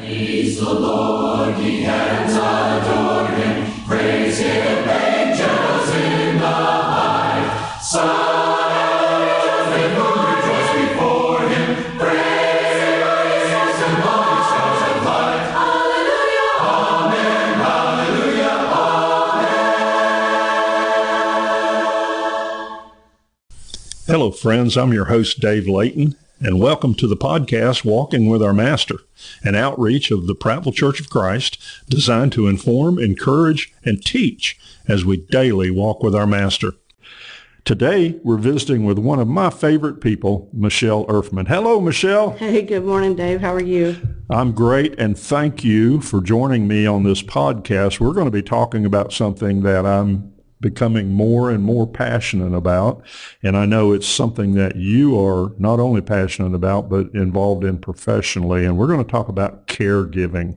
He's the Lord, ye heavens adore him. Praise him, angels in the high. Angels and moon rejoice before him. Praise him, all ye stars of light. Hallelujah, amen, hallelujah, amen. Hello, friends. I'm your host, Dave Layton, and welcome to the podcast, Walking with Our Master, an outreach of the Prattville Church of Christ designed to inform, encourage, and teach as we daily walk with our Master. Today, we're visiting with one of my favorite people, Michelle Erfman. Hello, Michelle. Hey, good morning, Dave. How are you? I'm great, and thank you for joining me on this podcast. We're going to be talking about something that I'm becoming more and more passionate about, and I know it's something that you are not only passionate about, but involved in professionally, and we're going to talk about caregiving,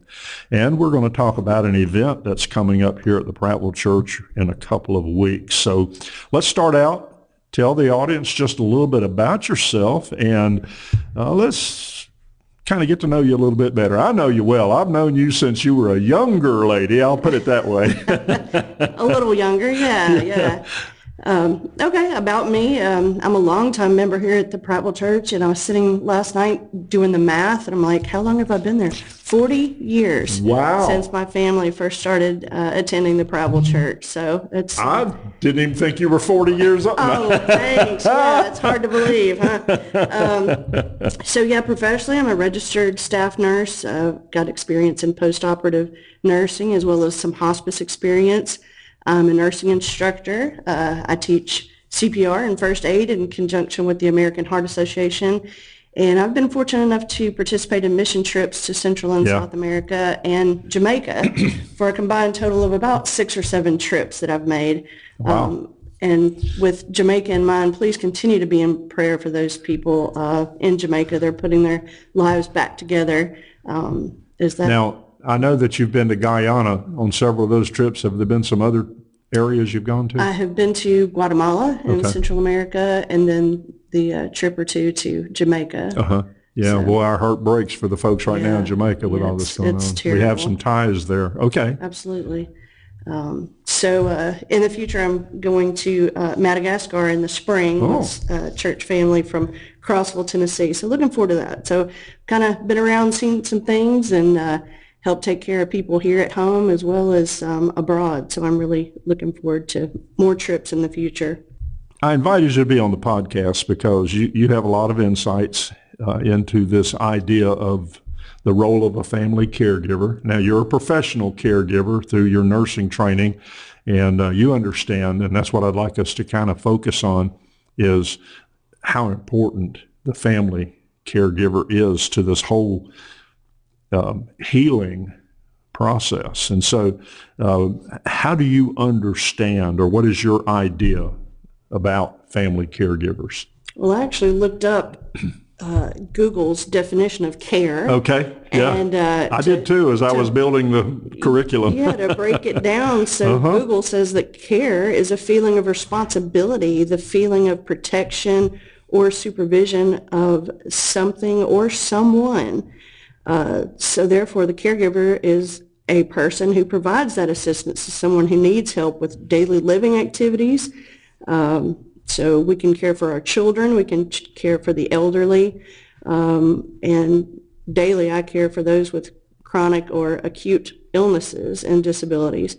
and we're going to talk about an event that's coming up here at the Prattville Church in a couple of weeks. So let's start out, tell the audience just a little bit about yourself, and let's kind of get to know you a little bit better. I know you well. I've known you since you were a younger lady. I'll put it that way. A little younger, yeah. Okay, about me, I'm a longtime member here at the Prattville Church, and I was sitting last night doing the math, and I'm like, how long have I been there? 40 years. Wow. Since my family first started attending the Prattville Church. So it's... I didn't even think you were 40 years old. Oh, thanks. Yeah, it's hard to believe, huh? So yeah, professionally, I'm a registered staff nurse. Got experience in post-operative nursing as well as some hospice experience. I'm a nursing instructor. I teach CPR and first aid in conjunction with the American Heart Association. And I've been fortunate enough to participate in mission trips to Central and South America and Jamaica for a combined total of about 6 or 7 trips that I've made. Wow. And with Jamaica in mind, please continue to be in prayer for those people in Jamaica. They're putting their lives back together. Now, I know that you've been to Guyana on several of those trips. Have there been some other areas you've gone to? I have been to Guatemala in Central America, and then the trip or two to Jamaica. Yeah, So, boy, our heart breaks for the folks right now in Jamaica with all this going it's on. terrible. We have some ties there. Okay. Absolutely. So in the future, I'm going to Madagascar in the spring with a church family from Crossville, Tennessee. So looking forward to that. So kind of been around, seen some things, and help take care of people here at home as well as abroad. So I'm really looking forward to more trips in the future. I invited you to be on the podcast because you have a lot of insights into this idea of the role of a family caregiver. Now, you're a professional caregiver through your nursing training, and you understand, and that's what I'd like us to kind of focus on, is how important the family caregiver is to this whole healing process. And so how do you understand, or what is your idea about family caregivers? Well, I actually looked up Google's definition of care. Okay, yeah. And, I did too as I was building the curriculum. Yeah, to break it down. So Google says that care is a feeling of responsibility, the feeling of protection or supervision of something or someone. So therefore, the caregiver is a person who provides that assistance to someone who needs help with daily living activities. So we can care for our children, we can care for the elderly, and daily I care for those with chronic or acute illnesses and disabilities.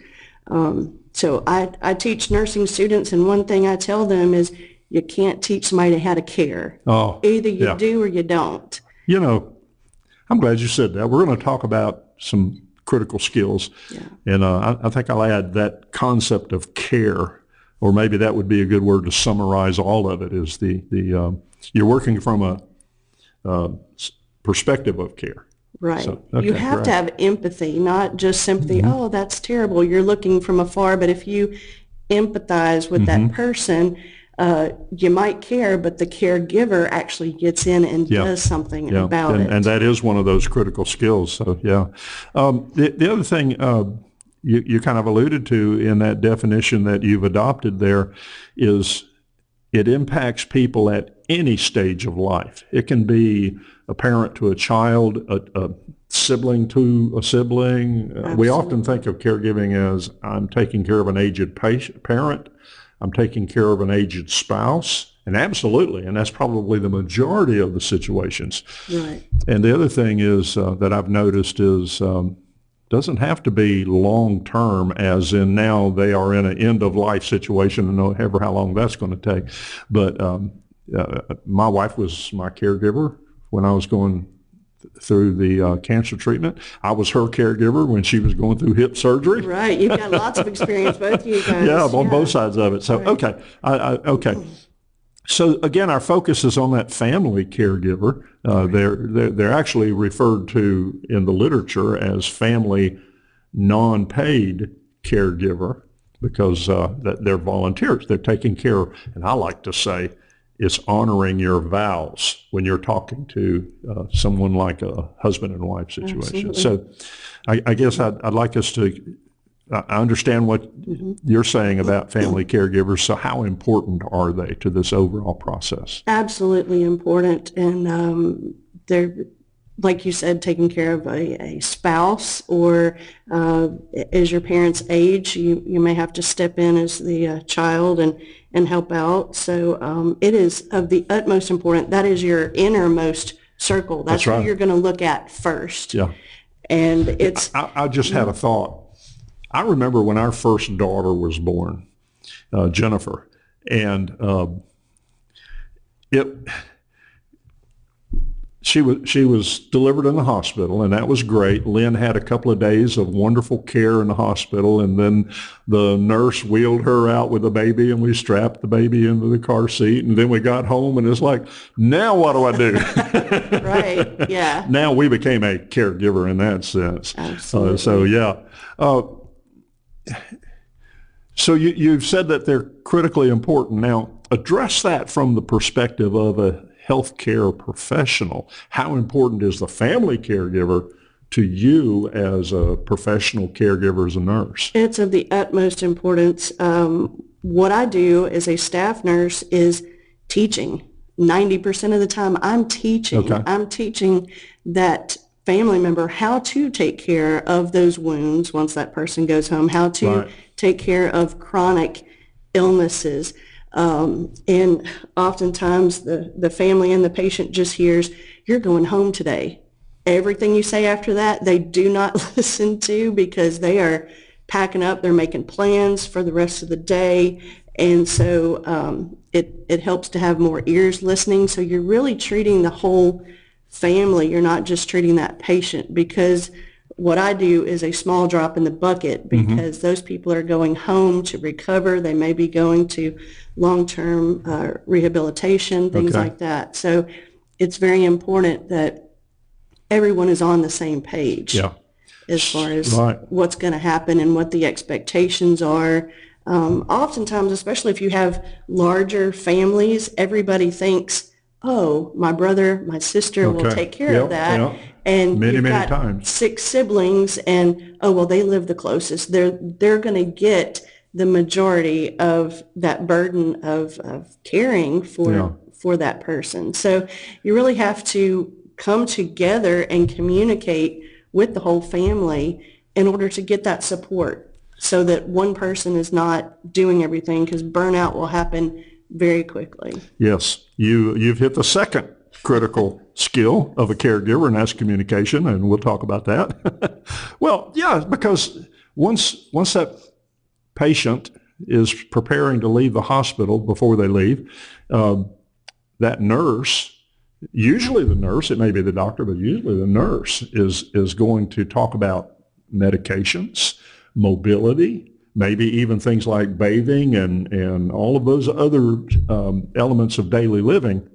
So I teach nursing students, and one thing I tell them is you can't teach somebody how to care. Either you do or you don't. You know, I'm glad you said that. We're going to talk about some critical skills, and I think I'll add that concept of care, or maybe that would be a good word to summarize all of it, is you're working from a perspective of care. Right. So, you have to have empathy, not just sympathy. Oh, that's terrible. You're looking from afar, but if you empathize with that person, you might care, but the caregiver actually gets in and does something about it. And that is one of those critical skills. So, the other thing you kind of alluded to in that definition that you've adopted there is it impacts people at any stage of life. It can be a parent to a child, sibling to a sibling. We often think of caregiving as I'm taking care of an aged parent, I'm taking care of an aged spouse, and absolutely, and that's probably the majority of the situations. Right. And the other thing is that I've noticed is doesn't have to be long term, as in now they are in an end of life situation, and however how long that's going to take. But my wife was my caregiver when I was going through the cancer treatment. I was her caregiver when she was going through hip surgery. Right. You've got lots of experience, both of you guys. Yeah, on both sides of it. So, right. Okay. So again, our focus is on that family caregiver. They're actually referred to in the literature as family non-paid caregiver because that they're volunteers. They're taking care of, and I like to say, it's honoring your vows when you're talking to someone like a husband and wife situation. Absolutely. So I guess I'd like us to, I understand what you're saying about family caregivers. So how important are they to this overall process? Absolutely important. And they're, like you said, taking care of a spouse, or as your parents age, you may have to step in as the child and help out. So it is of the utmost importance. That is your innermost circle. That's right. who you're going to look at first. Yeah. And it's... I just had a thought. I remember when our first daughter was born, Jennifer, and she was delivered in the hospital, and that was great. Lynn had a couple of days of wonderful care in the hospital, and then the nurse wheeled her out with the baby, and we strapped the baby into the car seat, and then we got home, and it's like, now what do I do? Right, yeah. Now we became a caregiver in that sense. Absolutely. So, yeah. So you've said that they're critically important. Now, address that from the perspective of a healthcare professional. How important is the family caregiver to you as a professional caregiver, as a nurse? It's of the utmost importance. What I do as a staff nurse is teaching. 90% of the time I'm teaching. Okay. I'm teaching that family member how to take care of those wounds once that person goes home, how to Right. take care of chronic illnesses. And oftentimes the family and the patient just hears, you're going home today. Everything you say after that, they do not listen to, because they are packing up, they're making plans for the rest of the day. And so it helps to have more ears listening. So you're really treating the whole family. You're not just treating that patient, because what I do is a small drop in the bucket, because those people are going home to recover. They may be going to long-term rehabilitation, things Okay. like that. So it's very important that everyone is on the same page as far as Right. what's going to happen and what the expectations are. Oftentimes, especially if you have larger families, everybody thinks, oh, my brother, my sister will Okay. take care Yep, of that. yep. And Many, you've many got times. 6 siblings, and oh, well, they live the closest. They're going to get the majority of that burden of caring for that person. So you really have to come together and communicate with the whole family in order to get that support, so that one person is not doing everything, because burnout will happen very quickly. Yes, you've hit the second critical skill of a caregiver, and that's communication, and we'll talk about that. Well, yeah, because once that patient is preparing to leave the hospital, before they leave, that nurse, usually the nurse, it may be the doctor, but usually the nurse is going to talk about medications, mobility, maybe even things like bathing and all of those other elements of daily living.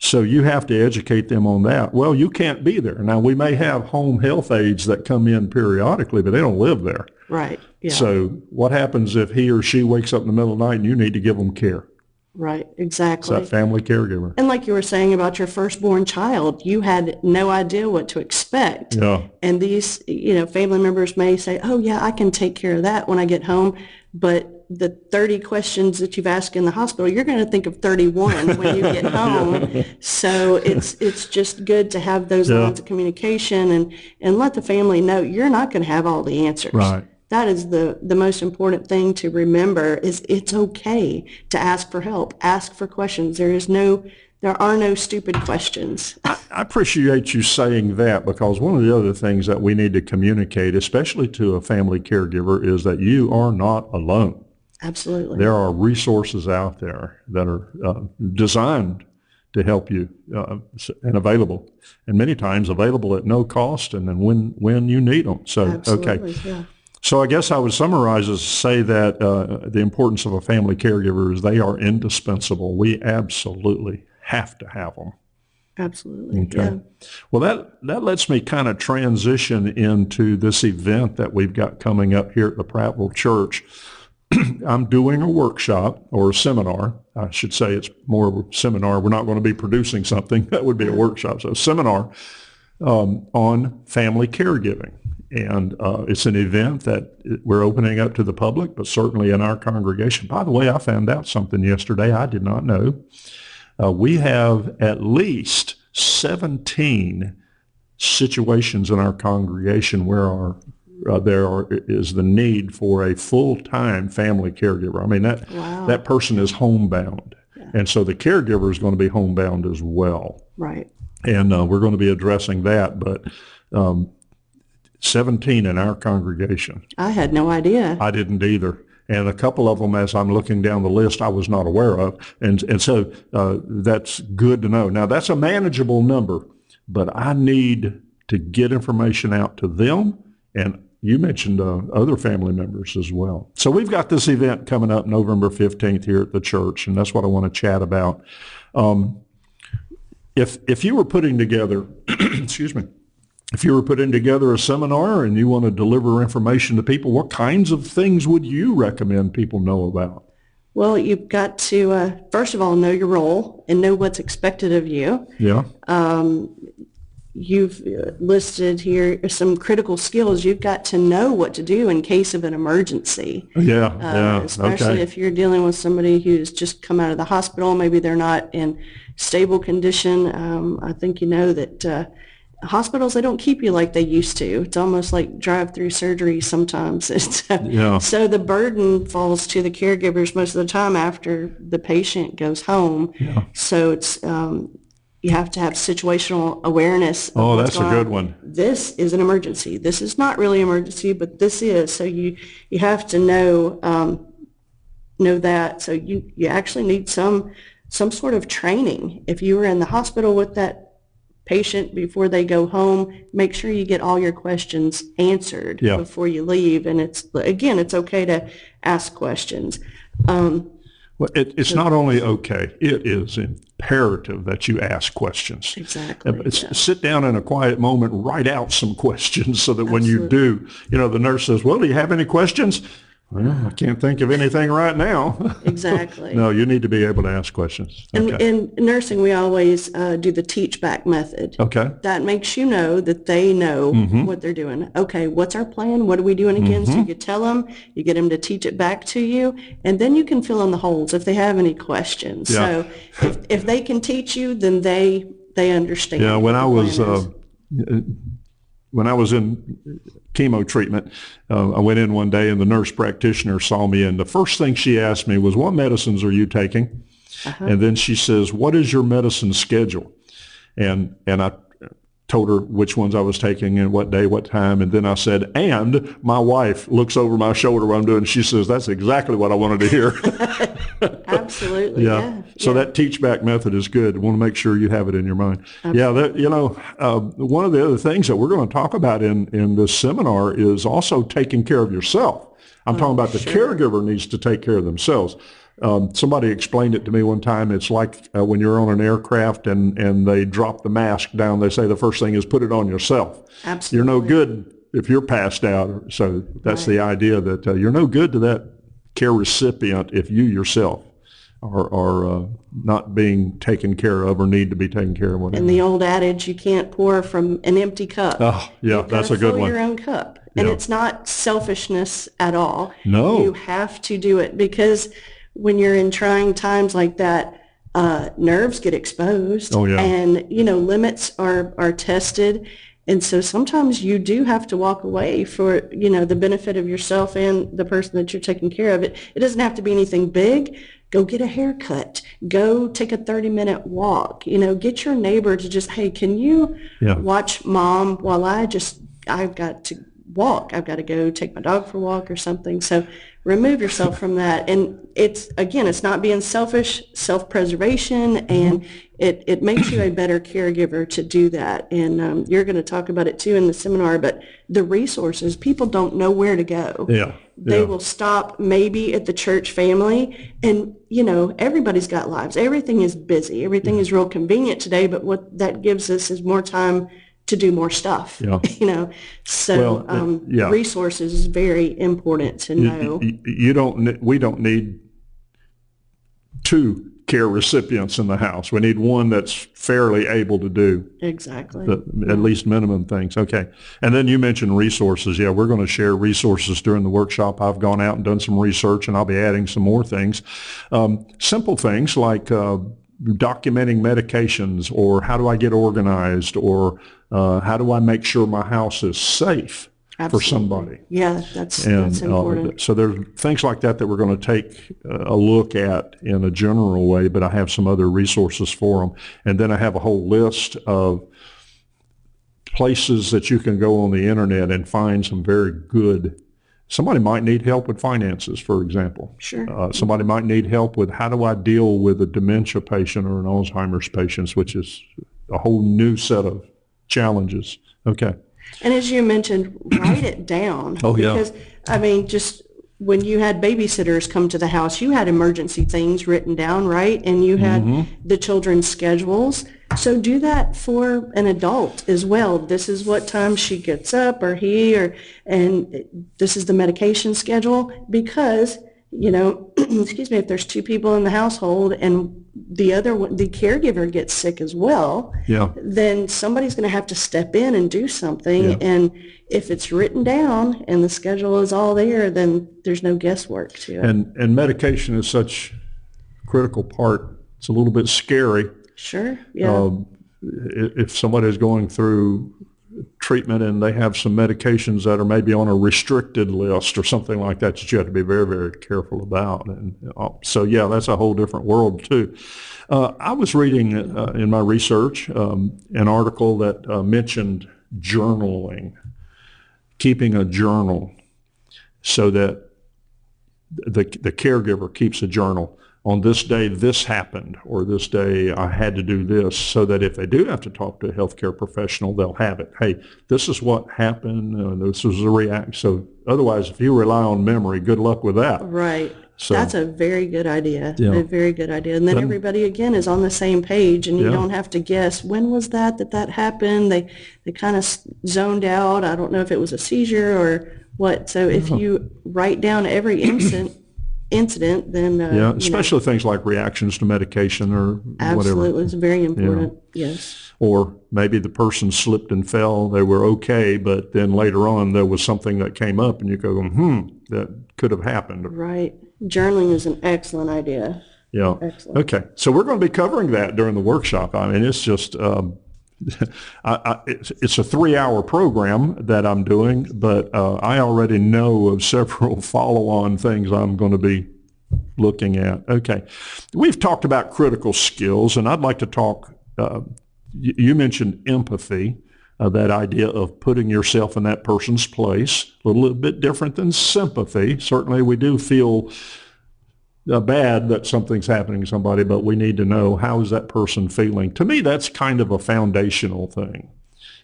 So you have to educate them on that. Well, you can't be there. Now, we may have home health aides that come in periodically, but they don't live there. Right. Yeah. So what happens if he or she wakes up in the middle of the night and you need to give them care? Right. It's Exactly. that family caregiver. And like you were saying about your firstborn child, you had no idea what to expect. Yeah. And these, family members may say, oh, yeah, I can take care of that when I get home. But the 30 questions that you've asked in the hospital, you're going to think of 31 when you get home. So it's just good to have those lines of communication and let the family know you're not going to have all the answers. Right. That is the most important thing to remember is it's okay to ask for help, ask for questions. There are no stupid questions. I appreciate you saying that, because one of the other things that we need to communicate, especially to a family caregiver, is that you are not alone. Absolutely. There are resources out there that are designed to help you and available, and many times available at no cost and then when you need them. So, Absolutely, okay. Yeah. So I guess I would summarize as say that the importance of a family caregiver is they are indispensable. We absolutely have to have them. Absolutely. Okay. Yeah. Well, that lets me kind of transition into this event that we've got coming up here at the Prattville Church. I'm doing a workshop or a seminar. I should say it's more of a seminar. We're not going to be producing something. That would be a workshop. So a seminar on family caregiving. And it's an event that we're opening up to the public, but certainly in our congregation. By the way, I found out something yesterday I did not know. We have at least 17 situations in our congregation where there is the need for a full-time family caregiver. I mean, that person is homebound. Yeah. And so the caregiver is going to be homebound as well. Right. And we're going to be addressing that. But 17 in our congregation. I had no idea. I didn't either. And a couple of them, as I'm looking down the list, I was not aware of. And so that's good to know. Now, that's a manageable number, but I need to get information out to them. And you mentioned other family members as well. So we've got this event coming up November 15th here at the church, and that's what I want to chat about. If you were putting together, excuse me, if you were putting together a seminar and you want to deliver information to people, what kinds of things would you recommend people know about? Well, you've got to, first of all, know your role and know what's expected of you. Yeah. You've listed here some critical skills. You've got to know what to do in case of an emergency. Yeah, especially if you're dealing with somebody who's just come out of the hospital. Maybe they're not in stable condition. I think you know that hospitals, they don't keep you like they used to. It's almost like drive-through surgery sometimes. So the burden falls to the caregivers most of the time after the patient goes home. Yeah. So it's you have to have situational awareness. Oh, that's a good one. This is an emergency. This is not really an emergency, but this is. So you have to know that. So you actually need some sort of training. If you were in the hospital with that patient before they go home, make sure you get all your questions answered before you leave. And it's okay to ask questions. Well, it's not only okay, it is imperative that you ask questions. Exactly. Sit down in a quiet moment, write out some questions so that when you do, the nurse says, well, do you have any questions? Well, I can't think of anything right now. Exactly. No, you need to be able to ask questions. Okay. And in nursing, we always do the teach back method. Okay. That makes you know that they know what they're doing. Okay, what's our plan? What are we doing again? So you tell them, you get them to teach it back to you, and then you can fill in the holes if they have any questions. Yeah. So if they can teach you, then they understand. Yeah, when I was in chemo treatment, I went in one day and the nurse practitioner saw me, and the first thing she asked me was, what medicines are you taking? And then she says, what is your medicine schedule? And I told her which ones I was taking and what day, what time. And then I said, and my wife looks over my shoulder while I'm doing it. She says, that's exactly what I wanted to hear. Absolutely. Yeah. So that teach back method is good. You want to make sure you have it in your mind. Absolutely. One of the other things that we're going to talk about in this seminar is also taking care of yourself. I'm talking about the caregiver needs to take care of themselves. Somebody explained it to me one time. It's like when you're on an aircraft and they drop the mask down, they say the first thing is put it on yourself. Absolutely. You're no good if you're passed out. So that's the idea that you're no good to that care recipient if you yourself are not being taken care of or need to be taken care of. Whatever. And the old adage, you can't pour from an empty cup. Oh, yeah, that's a good one. Fill your own cup. And Yeah. it's not selfishness at all. No. You have to do it because when you're in trying times like that, nerves get exposed, Oh, yeah. and limits are tested, and so sometimes you do have to walk away for the benefit of yourself and the person that you're taking care of. It doesn't have to be anything big. Go get a haircut. Go take a 30-minute walk. Get your neighbor to just, hey, can you Yeah. watch mom while I've got to walk. I've got to go take my dog for a walk or something. So remove yourself from that. And it's not being selfish, self-preservation, and it makes you a better caregiver to do that. And you're going to talk about it too in the seminar, but the resources, people don't know where to go. Yeah. They Yeah. will stop maybe at the church family, and everybody's got lives. Everything is busy. Everything is real convenient today, but what that gives us is more time to do more stuff. Yeah. So Well, yeah. resources is very important to know. We don't need two care recipients in the house. We need one that's fairly able to do Exactly. at least minimum things. Okay. And then you mentioned resources. Yeah, we're going to share resources during the workshop. I've gone out and done some research, and I'll be adding some more things. Simple things like documenting medications, or how do I get organized, or how do I make sure my house is safe for somebody. Yeah, that's And important. so there's things like that we're going to take a look at in a general way, but I have some other resources for them. And then I have a whole list of places that you can go on the internet and find some very good. Somebody might need help with finances, for example. Sure. Somebody might need help with how do I deal with a dementia patient or an Alzheimer's patient, which is a whole new set of challenges. Okay. And as you mentioned, write it down. Oh, yeah. Because, just when you had babysitters come to the house, you had emergency things written down, right? And you had the children's schedules. So do that for an adult as well. This is what time she gets up, or and this is the medication schedule, because, excuse me, if there's two people in the household and the caregiver gets sick as well, Yeah. then somebody's going to have to step in and do something. Yeah. And if it's written down and the schedule is all there, then there's no guesswork to it. And medication is such a critical part. It's a little bit scary. Sure. Yeah. If somebody is going through treatment and they have some medications that are maybe on a restricted list or something like that you have to be very, very careful about. And so, yeah, that's a whole different world too. I was reading in my research an article that mentioned journaling, keeping a journal, so that the caregiver keeps a journal. On this day, this happened, or this day I had to do this, so that if they do have to talk to a healthcare professional, they'll have it. Hey, this is what happened. This was a reaction. So otherwise, if you rely on memory, good luck with that. Right. So, that's a very good idea. Yeah. A very good idea. And then everybody, again, is on the same page, and you Yeah. don't have to guess, when was that happened? They kind of zoned out. I don't know if it was a seizure or what. So if you write down every incident, then yeah, especially things like reactions to medication or whatever. absolutely, it's very important. Yes. Or maybe the person slipped and fell, they were okay, but then later on there was something that came up and you go, that could have happened. Right. Journaling is an excellent idea. Yeah. Excellent. Okay. So we're going to be covering that during the workshop. I mean, it's just, it's a 3-hour program that I'm doing, but I already know of several follow-on things I'm going to be looking at. Okay. We've talked about critical skills, and I'd like to talk, you mentioned empathy, that idea of putting yourself in that person's place, a little bit different than sympathy. Certainly we do feel bad that something's happening to somebody, but we need to know, how is that person feeling? To me, that's kind of a foundational thing.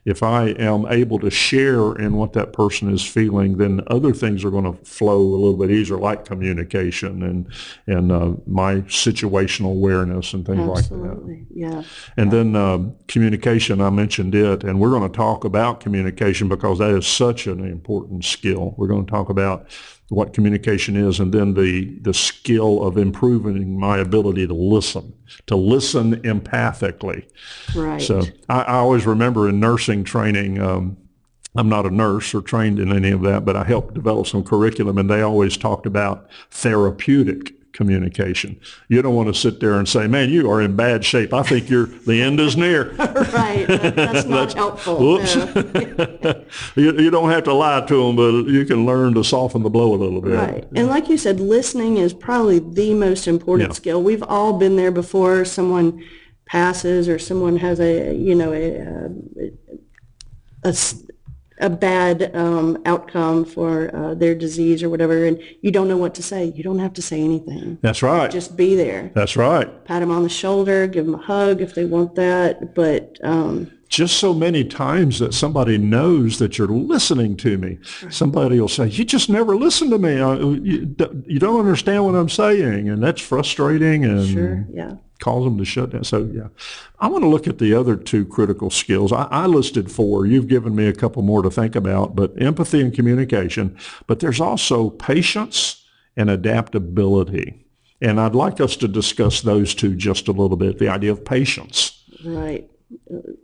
If I am able to share in what that person is feeling, then other things are going to flow a little bit easier, like communication and my situational awareness and things like that. Absolutely. Yeah. And then communication, I mentioned it, and we're going to talk about communication because that is such an important skill. We're going to talk about what communication is, and then the skill of improving my ability to listen empathically. Right. So I always remember in nursing training, I'm not a nurse or trained in any of that, but I helped develop some curriculum, and they always talked about therapeutic communication. You don't want to sit there and say, man, you are in bad shape. I think the end is near. Right. That's not helpful. Whoops. No. You don't have to lie to them, but you can learn to soften the blow a little bit. Right. And like you said, listening is probably the most important skill. We've all been there before. Someone passes or someone has a bad outcome for their disease or whatever, and you don't know what to say. You don't have to say anything. That's right. Just be there. That's right. Pat them on the shoulder, give them a hug if they want that. But just so many times that somebody knows that you're listening to me. Somebody will say, you just never listen to me. You don't understand what I'm saying. And that's frustrating and cause them to shut down. So, I want to look at the other two critical skills. I listed 4. You've given me a couple more to think about, but empathy and communication. But there's also patience and adaptability. And I'd like us to discuss those two just a little bit, the idea of patience. Right.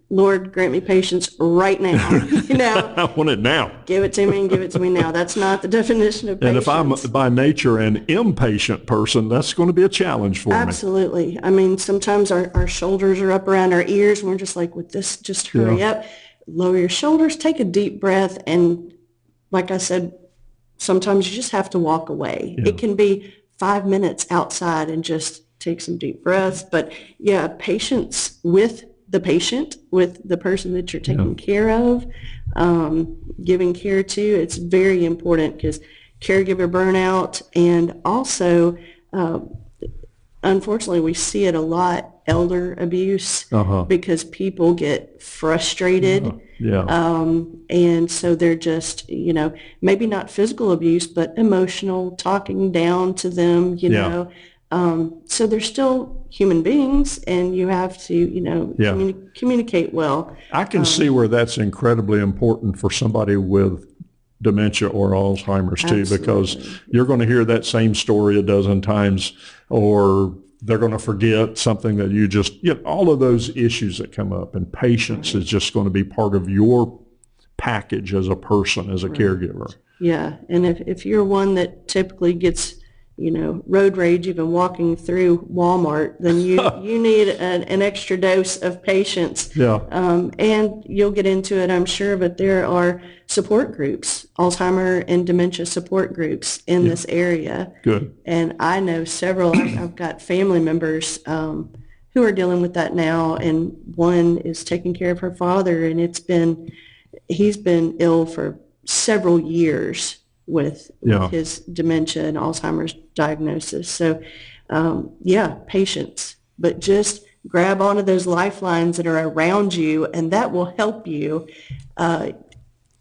Lord, grant me patience right now. I want it now. Give it to me and give it to me now. That's not the definition of patience. And if I'm by nature an impatient person, that's going to be a challenge for me. Absolutely. I mean, sometimes our shoulders are up around our ears and we're just like, with this, just hurry up. Lower your shoulders, take a deep breath. And like I said, sometimes you just have to walk away. It can be 5 minutes outside and just take some deep breaths. But patience with the patient, with the person that you're taking care of, giving care to. It's very important because caregiver burnout, and also, unfortunately, we see it a lot, elder abuse, because people get frustrated. And so they're just, maybe not physical abuse, but emotional, talking down to them, know. So they're still human beings, and you have to, communicate well. I can see where that's incredibly important for somebody with dementia or Alzheimer's too, because you're going to hear that same story a dozen times, or they're going to forget something that you just, all of those issues that come up, and patience is just going to be part of your package as a person, as a caregiver. Yeah, and if you're one that typically gets road rage even walking through Walmart, then you need an extra dose of patience. And you'll get into it, I'm sure, but there are support groups, Alzheimer and dementia support groups in this area. Good. And I know several. I've got family members who are dealing with that now, and one is taking care of her father, and he's been ill for several years with his dementia and Alzheimer's diagnosis. So, patience, but just grab onto those lifelines that are around you, and that will help you,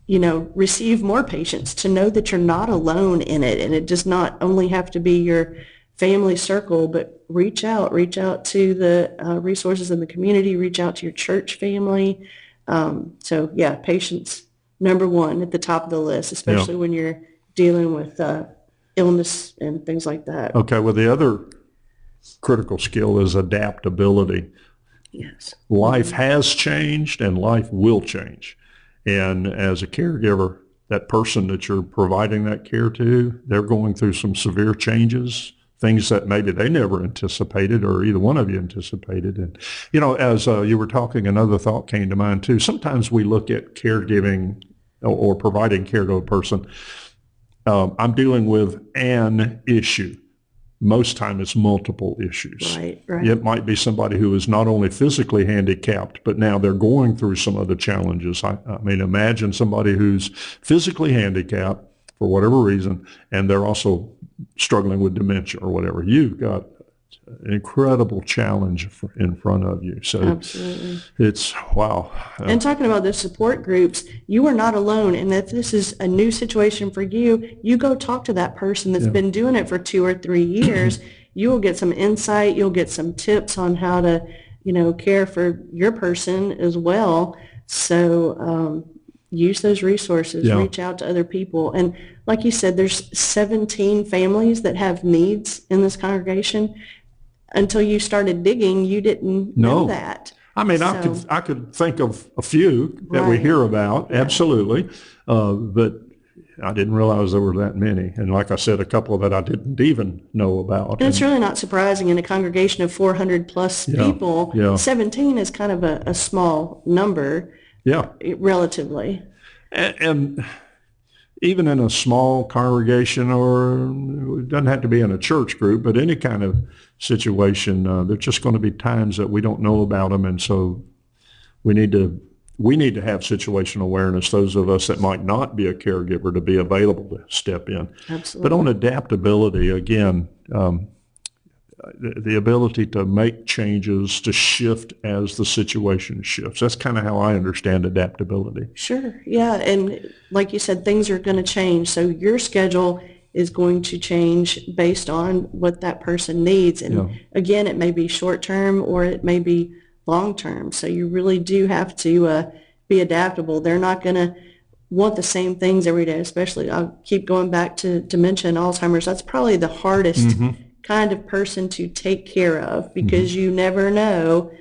receive more patience, to know that you're not alone in it. And it does not only have to be your family circle, but reach out to the resources in the community, reach out to your church family. Patience, number one at the top of the list, especially when you're dealing with illness and things like that. Okay, well, the other critical skill is adaptability. Yes. Life has changed and life will change. And as a caregiver, that person that you're providing that care to, they're going through some severe changes, things that maybe they never anticipated or either one of you anticipated. And, as you were talking, another thought came to mind too. Sometimes we look at caregiving or providing care to a person. I'm dealing with an issue. Most time it's multiple issues. Right. It might be somebody who is not only physically handicapped, but now they're going through some other challenges. I mean, imagine somebody who's physically handicapped for whatever reason, and they're also struggling with dementia or whatever. You've got an incredible challenge in front of you. So absolutely. It's wow. And talking about the support groups, you are not alone. And if this is a new situation for you, you go talk to that person that's been doing it for 2 or 3 years. You will get some insight. You'll get some tips on how to, care for your person as well. So use those resources, reach out to other people. And like you said, there's 17 families that have needs in this congregation. Until you started digging, you didn't know that. I mean, I could think of a few that we hear about, absolutely, but I didn't realize there were that many. And like I said, a couple that I didn't even know about. And it's really not surprising in a congregation of 400 plus people, 17 is kind of a small number, relatively. And even in a small congregation, or it doesn't have to be in a church group, but any kind of situation, there's just going to be times that we don't know about them. And so we need to have situational awareness, those of us that might not be a caregiver, to be available to step in. Absolutely. But on adaptability, again, the ability to make changes, to shift as the situation shifts. That's kind of how I understand adaptability. Sure. Yeah. And like you said, things are going to change. So your schedule is going to change based on what that person needs. And again, it may be short term or it may be long term. So you really do have to be adaptable. They're not going to want the same things every day, especially I'll keep going back to dementia and Alzheimer's. That's probably the hardest kind of person to take care of because you never know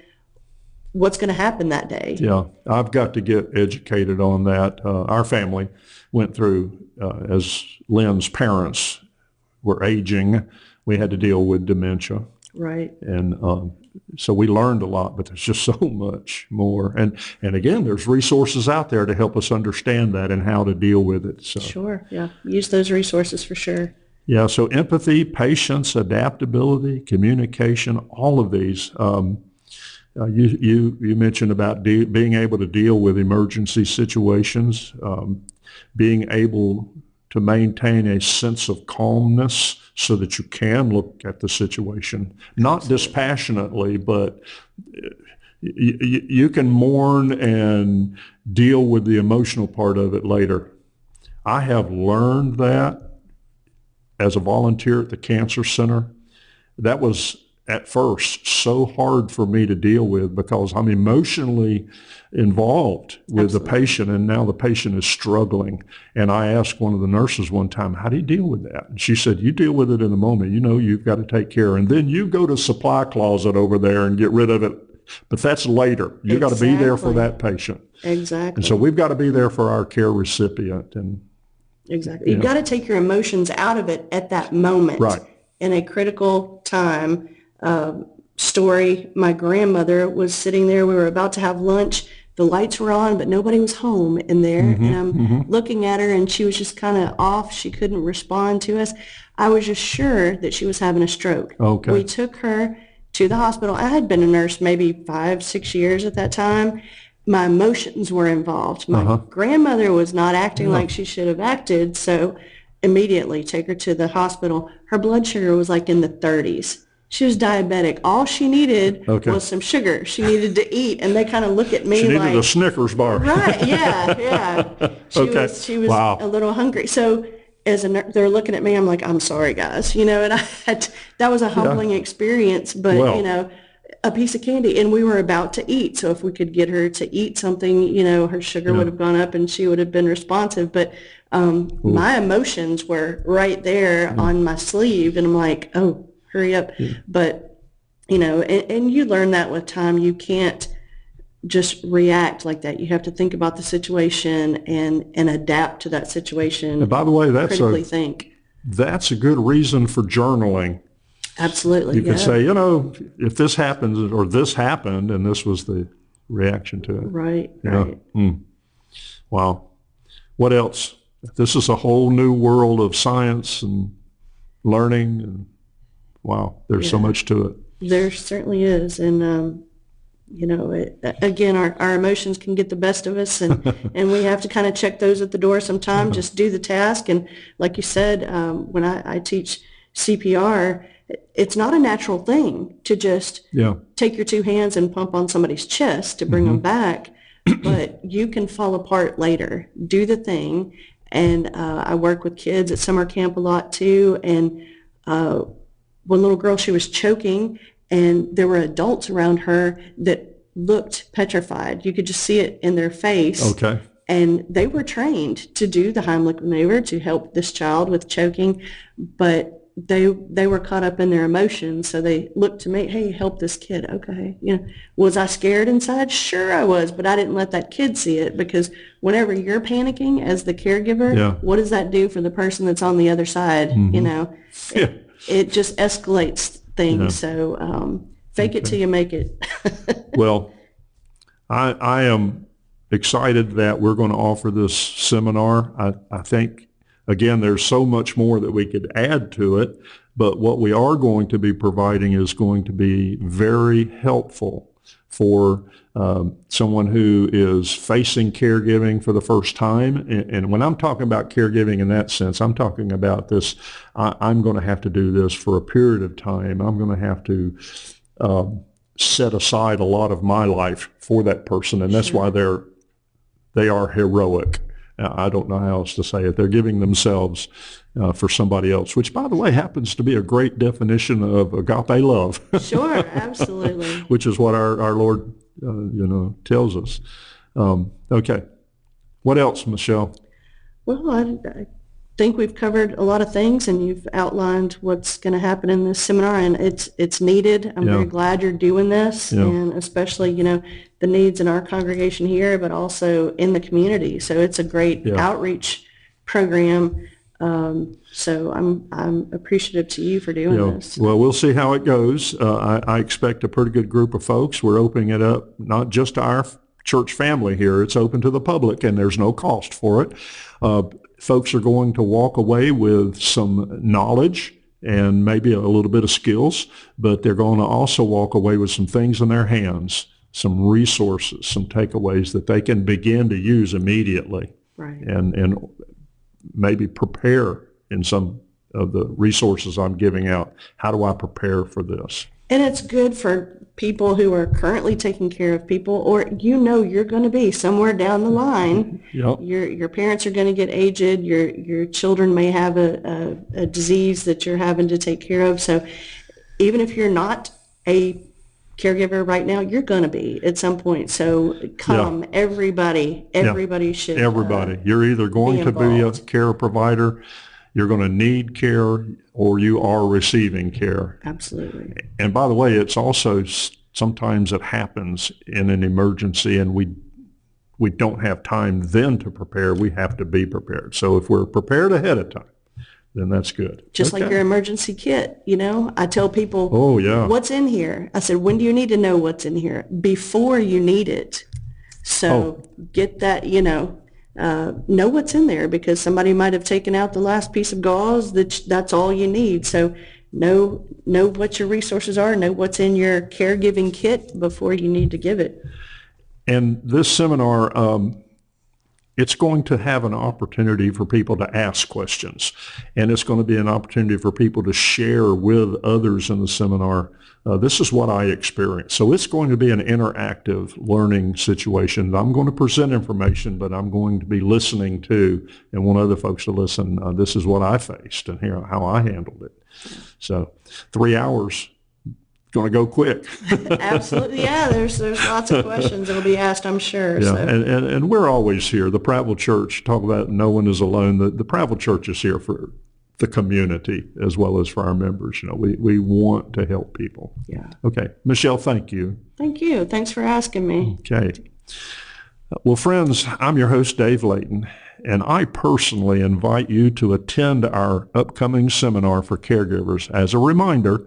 what's going to happen that day. Yeah, I've got to get educated on that. Our family went through, as Lynn's parents were aging, we had to deal with dementia. Right. And so we learned a lot, but there's just so much more. And again, there's resources out there to help us understand that and how to deal with it. So. Sure, yeah. Use those resources for sure. Yeah, so empathy, patience, adaptability, communication, all of these. You mentioned about being able to deal with emergency situations, being able to maintain a sense of calmness so that you can look at the situation, not dispassionately, but you can mourn and deal with the emotional part of it later. I have learned that as a volunteer at the Cancer Center. That was at first so hard for me to deal with because I'm emotionally involved with the patient, and now the patient is struggling. And I asked one of the nurses one time, how do you deal with that? And she said, you deal with it in the moment. You know, you've got to take care. And then you go to supply closet over there and get rid of it. But that's later. You got to be there for that patient. Exactly. And so we've got to be there for our care recipient. And exactly. You've got to take your emotions out of it at that moment. Right. In a critical time. Story, my grandmother was sitting there. We were about to have lunch. The lights were on, but nobody was home in there. And I'm looking at her, and she was just kind of off. She couldn't respond to us. I was just sure that she was having a stroke. Okay. We took her to the hospital. I had been a nurse maybe 5-6 years at that time. My emotions were involved. My grandmother was not acting like she should have acted, so immediately take her to the hospital. Her blood sugar was like in the 30s. She was diabetic. All she needed was some sugar. She needed to eat, and they kind of look at me she like... She needed a Snickers bar. Right, yeah. She was a little hungry. So as a nurse, they're looking at me, I'm like, I'm sorry, guys. You know, and that was a humbling experience, but, you know, a piece of candy, and we were about to eat. So if we could get her to eat something, you know, her sugar would have gone up and she would have been responsive. But my emotions were right there on my sleeve, and I'm like, oh, hurry up. But, you know, and you learn that with time. You can't just react like that. You have to think about the situation and adapt to that situation. And by the way, critically think. That's a good reason for journaling. Absolutely. You can say, you know, if this happens or this happened and this was the reaction to it. Right. Wow. What else? This is a whole new world of science and learning, and wow, there's so much to it. There certainly is. And, you know, again, our emotions can get the best of us, and we have to kind of check those at the door sometimes, just do the task. And like you said, when I teach CPR, it's not a natural thing to just take your two hands and pump on somebody's chest to bring them back, but you can fall apart later. Do the thing. And I work with kids at summer camp a lot too, and one little girl, she was choking, and there were adults around her that looked petrified. You could just see it in their face. Okay. And they were trained to do the Heimlich maneuver to help this child with choking, but they were caught up in their emotions, so they looked to me, hey, help this kid. Okay. Was I scared inside? Sure I was, but I didn't let that kid see it, because whenever you're panicking as the caregiver, what does that do for the person that's on the other side? It just escalates things. So fake it till you make it. Well, I am excited that we're going to offer this seminar. I think, again, there's so much more that we could add to it, but what we are going to be providing is going to be very helpful for someone who is facing caregiving for the first time. And when I'm talking about caregiving in that sense, I'm talking about this, I'm going to have to do this for a period of time. I'm going to have to set aside a lot of my life for that person, and that's why they are heroic. I don't know how else to say it. They're giving themselves for somebody else, which, by the way, happens to be a great definition of agape love. Sure, absolutely. Which is what our Lord, tells us. Okay. What else, Michelle? Well, I think we've covered a lot of things, and you've outlined what's going to happen in this seminar, and it's needed. I'm very glad you're doing this, and especially, the needs in our congregation here, but also in the community. So it's a great outreach program. So I'm appreciative to you for doing this. Well, we'll see how it goes. I expect a pretty good group of folks. We're opening it up not just to our church family here. It's open to the public, and there's no cost for it. Folks are going to walk away with some knowledge and maybe a little bit of skills, but they're going to also walk away with some things in their hands, some resources, some takeaways that they can begin to use immediately. Right. And maybe prepare in some of the resources I'm giving out. How do I prepare for this? And it's good for people who are currently taking care of people, or you're going to be somewhere down the line. Your parents are going to get aged. Your children may have a disease that you're having to take care of. So even if you're not a caregiver right now, you're going to be at some point. So everybody should. Everybody. You're either going to be a care provider, you're going to need care, or you are receiving care. Absolutely. And by the way, it's also sometimes it happens in an emergency, and we don't have time then to prepare. We have to be prepared. So if we're prepared ahead of time, then that's good. Just like your emergency kit, I tell people, what's in here? I said, when do you need to know what's in here? Before you need it. So get that, know what's in there, because somebody might have taken out the last piece of gauze. That's all you need. So know what your resources are, know what's in your caregiving kit before you need to give it. And this seminar, it's going to have an opportunity for people to ask questions, and it's going to be an opportunity for people to share with others in the seminar. This is what I experienced. So it's going to be an interactive learning situation. I'm going to present information, but I'm going to be listening to and want other folks to listen. This is what I faced and hear how I handled it. So 3 hours, going to go quick. Absolutely. Yeah, there's lots of questions that will be asked, I'm sure. Yeah, so. and we're always here. The Prattville Church, talk about no one is alone. The Prattville Church is here for the community as well as for our members. We want to help people. Yeah. Okay. Michelle, thank you. Thank you. Thanks for asking me. Okay. Well, friends, I'm your host, Dave Layton, and I personally invite you to attend our upcoming seminar for caregivers. As a reminder,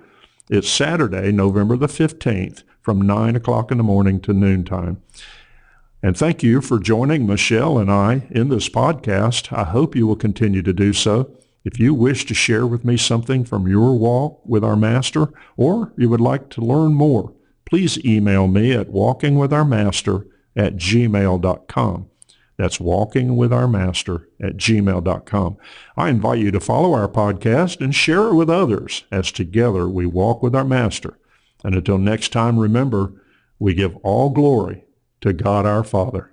it's Saturday, November the 15th, from 9 o'clock in the morning to noontime. And thank you for joining Michelle and I in this podcast. I hope you will continue to do so. If you wish to share with me something from your walk with our Master, or you would like to learn more, please email me at walkingwithourmaster@gmail.com. That's walkingwithourmaster@gmail.com. I invite you to follow our podcast and share it with others as together we walk with our Master. And until next time, remember, we give all glory to God our Father.